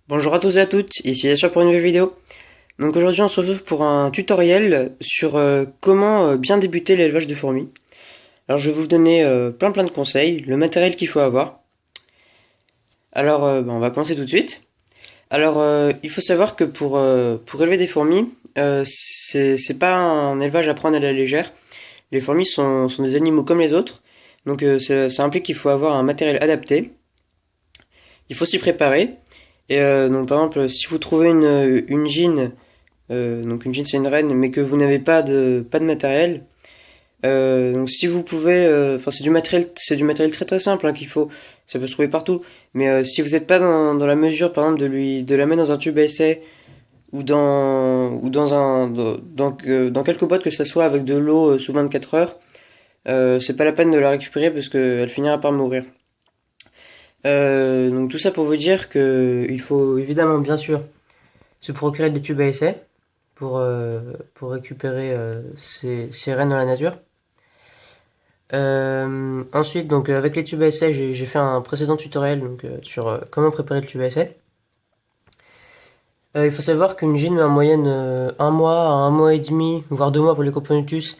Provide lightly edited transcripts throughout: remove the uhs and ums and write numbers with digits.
Bonjour à tous et à toutes, ici Yasha pour une nouvelle vidéo. Donc aujourd'hui on se retrouve pour un tutoriel sur comment bien débuter l'élevage de fourmis. Alors je vais vous donner plein de conseils, le matériel qu'il faut avoir. Alors on va commencer tout de suite. Alors il faut savoir que pour élever des fourmis, c'est pas un élevage à prendre à la légère. Les fourmis sont des animaux comme les autres, donc ça implique qu'il faut avoir un matériel adapté. Il faut s'y préparer. Et donc par exemple, si vous trouvez une gine, donc une gine c'est une reine, mais que vous n'avez pas de matériel, donc si vous pouvez, enfin c'est du matériel très simple hein, qu'il faut, ça peut se trouver partout. Mais si vous n'êtes pas dans la mesure, par exemple, de la mettre dans un tube à essai ou dans quelques boîtes que ça soit avec de l'eau sous 24 heures, c'est pas la peine de la récupérer parce qu'elle finira par mourir. Donc tout ça pour vous dire que il faut évidemment bien sûr se procurer des tubes à essai pour récupérer ces rennes dans la nature. Ensuite donc avec les tubes à essai j'ai fait un précédent tutoriel donc sur comment préparer le tube à essai. Il faut savoir qu'une gine met en moyenne 1 mois à 1 mois et demi voire 2 mois pour les copronutus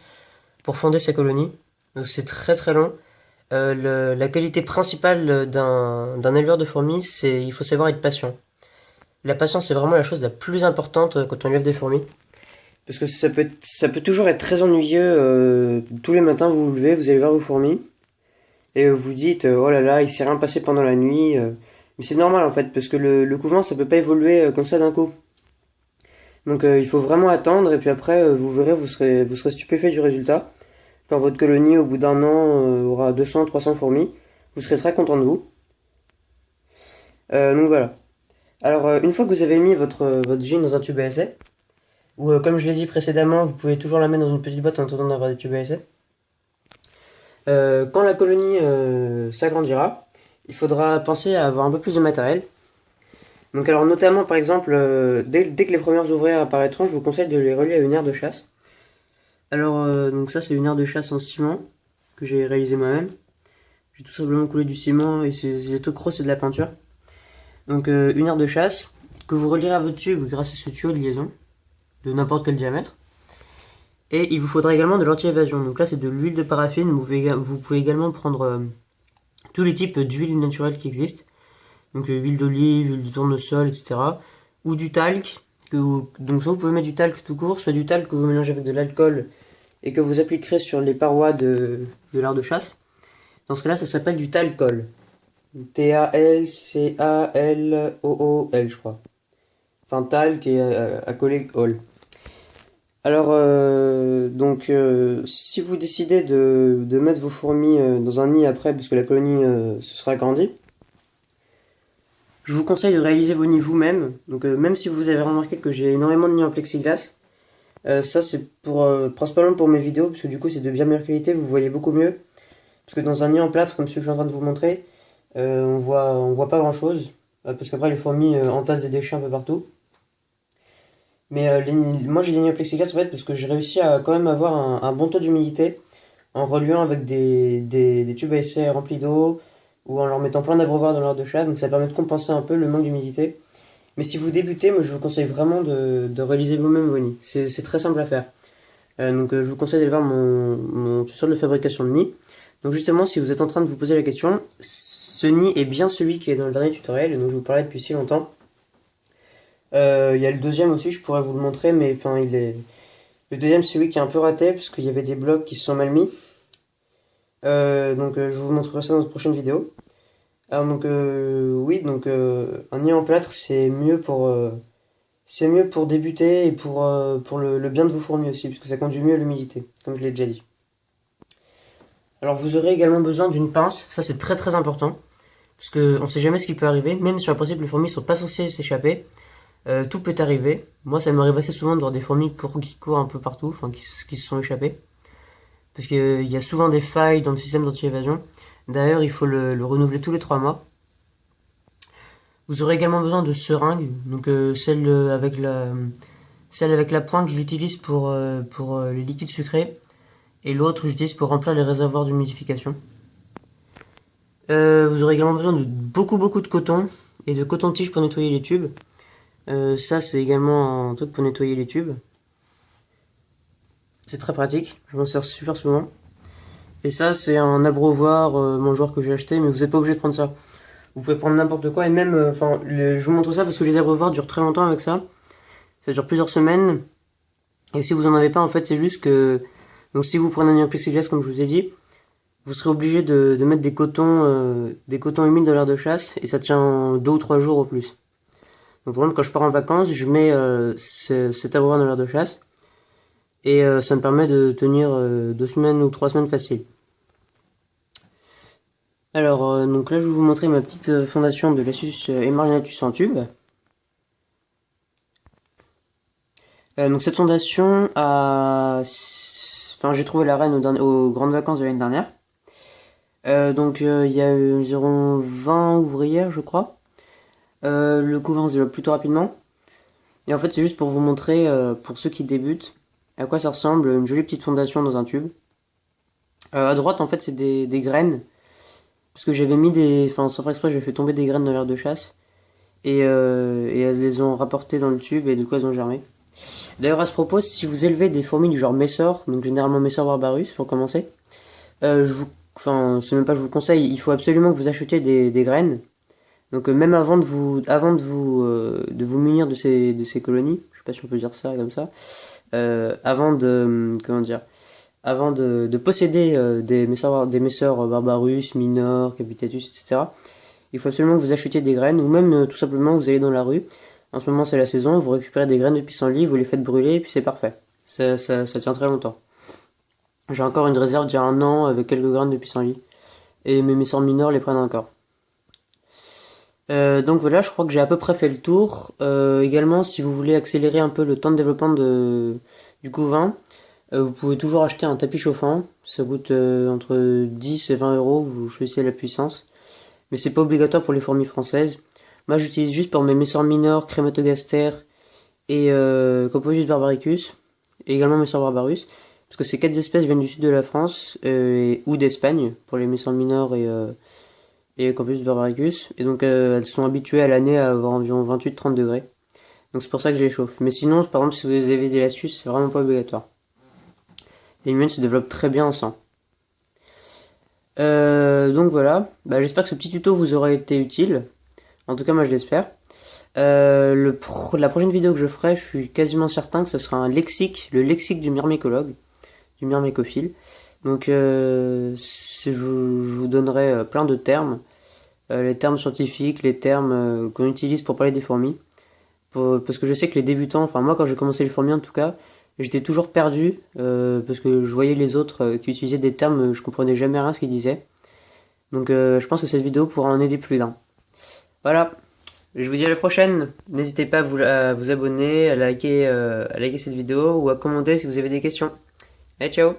pour fonder sa colonie, donc c'est très long. La qualité principale d'un éleveur de fourmis, c'est il faut savoir être patient. La patience, c'est vraiment la chose la plus importante quand on élève des fourmis. Parce que ça peut toujours être très ennuyeux. Tous les matins, vous vous levez, vous allez voir vos fourmis. Et vous dites, oh là là, il s'est rien passé pendant la nuit. Mais c'est normal en fait, parce que le couvent, ça peut pas évoluer comme ça d'un coup. Donc il faut vraiment attendre, et puis après, vous verrez, vous serez stupéfait du résultat. Quand votre colonie, au bout d'un an, aura 200-300 fourmis, vous serez très content de vous. Donc voilà. Alors, une fois que vous avez mis votre gin dans un tube à essai, ou comme je l'ai dit précédemment, vous pouvez toujours la mettre dans une petite boîte en attendant d'avoir des tubes à essai. Quand la colonie s'agrandira, il faudra penser à avoir un peu plus de matériel. Donc alors notamment par exemple, dès que les premières ouvrières apparaîtront, je vous conseille de les relier à une aire de chasse. Alors donc ça c'est une aire de chasse en ciment que j'ai réalisé moi-même. J'ai tout simplement coulé du ciment et les trucs gros c'est de la peinture. Donc une aire de chasse que vous relierez à votre tube grâce à ce tuyau de liaison de n'importe quel diamètre. Et il vous faudra également de l'anti-évasion. Donc là c'est de l'huile de paraffine. Vous pouvez également prendre tous les types d'huiles naturelles qui existent. Donc huile d'olive, huile de tournesol, etc. Ou du talc. Donc soit vous pouvez mettre du talc tout court, soit du talc que vous mélangez avec de l'alcool et que vous appliquerez sur les parois de l'aire de chasse. Dans ce cas-là, ça s'appelle du talcol. Talcalool, je crois. Enfin, talc et accolé all. Alors, donc, si vous décidez de mettre vos fourmis dans un nid après, parce que la colonie se sera agrandie, je vous conseille de réaliser vos nids vous-même. Donc, même si vous avez remarqué que j'ai énormément de nids en plexiglas, ça c'est principalement pour mes vidéos, parce que du coup c'est de bien meilleure qualité, vous voyez beaucoup mieux. Parce que dans un nid en plâtre, comme celui que je suis en train de vous montrer, on voit pas grand chose, parce qu'après les fourmis entassent des déchets un peu partout. Mais moi j'ai des nids en plexiglas en fait, parce que j'ai réussi à quand même avoir un bon taux d'humidité en reliant avec des tubes à essai remplis d'eau, ou en leur mettant plein d'abreuvoirs dans l'air de chat, donc ça permet de compenser un peu le manque d'humidité. Mais si vous débutez, moi je vous conseille vraiment de réaliser vous-même vos nids. C'est très simple à faire. Donc je vous conseille d'aller voir mon tutoriel de fabrication de nid. Donc justement, si vous êtes en train de vous poser la question, ce nid est bien celui qui est dans le dernier tutoriel, dont je vous parlais depuis si longtemps. Il y a le deuxième aussi, je pourrais vous le montrer, mais enfin le deuxième c'est celui qui est un peu raté, parce qu'il y avait des blocs qui se sont mal mis. Donc je vous montrerai ça dans une prochaine vidéo. Alors donc oui, donc un nid en plâtre c'est mieux pour débuter et pour le bien de vos fourmis aussi, puisque ça conduit mieux à l'humidité, comme je l'ai déjà dit. Alors vous aurez également besoin d'une pince, ça c'est très important, parce qu'on ne sait jamais ce qui peut arriver, même sur le principe les fourmis ne sont pas censées s'échapper, tout peut arriver. Moi ça m'arrive assez souvent de voir des fourmis qui courent un peu partout, enfin qui se sont échappées, parce qu'il y a souvent des failles dans le système d'anti-évasion. D'ailleurs il faut le renouveler tous les 3 mois. Vous aurez également besoin de seringues, donc celle avec la pointe je l'utilise pour les liquides sucrés, et l'autre j'utilise pour remplir les réservoirs d'humidification. Vous aurez également besoin de beaucoup de coton, et de coton-tige pour nettoyer les tubes. Ça c'est également un truc pour nettoyer les tubes. C'est très pratique, je m'en sers super souvent. Et ça c'est un abreuvoir mangeoire que j'ai acheté, mais vous n'êtes pas obligé de prendre ça. Vous pouvez prendre n'importe quoi, et même, je vous montre ça parce que les abreuvoirs durent très longtemps avec ça. Ça dure plusieurs semaines. Et si vous en avez pas, en fait, c'est juste que, donc si vous prenez un plexiglas comme je vous ai dit, vous serez obligé de mettre des cotons humides dans l'air de chasse, et ça tient 2 ou 3 jours au plus. Donc par exemple, quand je pars en vacances, je mets cet abreuvoir dans l'air de chasse, et ça me permet de tenir 2 semaines ou 3 semaines facile. Alors, donc là, je vais vous montrer ma petite fondation de l'Asus Emarinatus en tube. Donc cette fondation a... Enfin, j'ai trouvé la reine aux grandes vacances de l'année dernière. Il y a environ 20 ouvrières, je crois. Le couvain se développe plutôt rapidement. Et en fait, c'est juste pour vous montrer, pour ceux qui débutent, à quoi ça ressemble une jolie petite fondation dans un tube. À droite, en fait, c'est des graines. Parce que j'avais mis sans faire exprès, j'avais fait tomber des graines dans l'air de chasse. Et elles les ont rapportées dans le tube et du coup, elles ont germé. D'ailleurs, à ce propos, si vous élevez des fourmis du genre Messor, donc généralement Messor barbarus pour commencer, c'est même pas que je vous conseille, il faut absolument que vous achetiez des graines. Donc même avant de vous munir de ces colonies, je sais pas si on peut dire ça comme ça, avant de posséder des Messor barbarus, Minor, Capitatus, etc. Il faut absolument que vous achetiez des graines, ou même tout simplement vous allez dans la rue. En ce moment c'est la saison, vous récupérez des graines de pissenlit, vous les faites brûler et puis c'est parfait. Ça tient très longtemps. J'ai encore une réserve d'il y a 1 an avec quelques graines de pissenlit. Et mes Messor mineurs les prennent encore. Donc voilà, je crois que j'ai à peu près fait le tour. Également, si vous voulez accélérer un peu le temps de développement du couvain, vous pouvez toujours acheter un tapis chauffant. Ça coûte entre 10 et 20 euros, vous choisissez la puissance. Mais c'est pas obligatoire pour les fourmis françaises. Moi j'utilise juste pour mes Messor minors, Crématogaster et Coposus barbaricus, et également Messor barbarus, parce que ces 4 espèces viennent du sud de la France ou d'Espagne, pour les Messor minors et Coposus barbaricus, et donc elles sont habituées à l'année à avoir environ 28-30 degrés. Donc c'est pour ça que je les chauffe. Mais sinon, par exemple, si vous avez des Asus, c'est vraiment pas obligatoire. Les miennes se développent très bien sans. Donc voilà, j'espère que ce petit tuto vous aura été utile. En tout cas, moi je l'espère. La prochaine vidéo que je ferai, je suis quasiment certain que ce sera le lexique du myrmécologue, du myrmécophile. Donc je vous donnerai plein de termes, les termes scientifiques, les termes qu'on utilise pour parler des fourmis. Parce que je sais que les débutants, enfin moi quand j'ai commencé les fourmis en tout cas, j'étais toujours perdu, parce que je voyais les autres qui utilisaient des termes, je comprenais jamais rien ce qu'ils disaient. Donc je pense que cette vidéo pourra en aider plus d'un. Voilà, je vous dis à la prochaine. N'hésitez pas à vous abonner, à liker cette vidéo ou à commenter si vous avez des questions. Allez, ciao!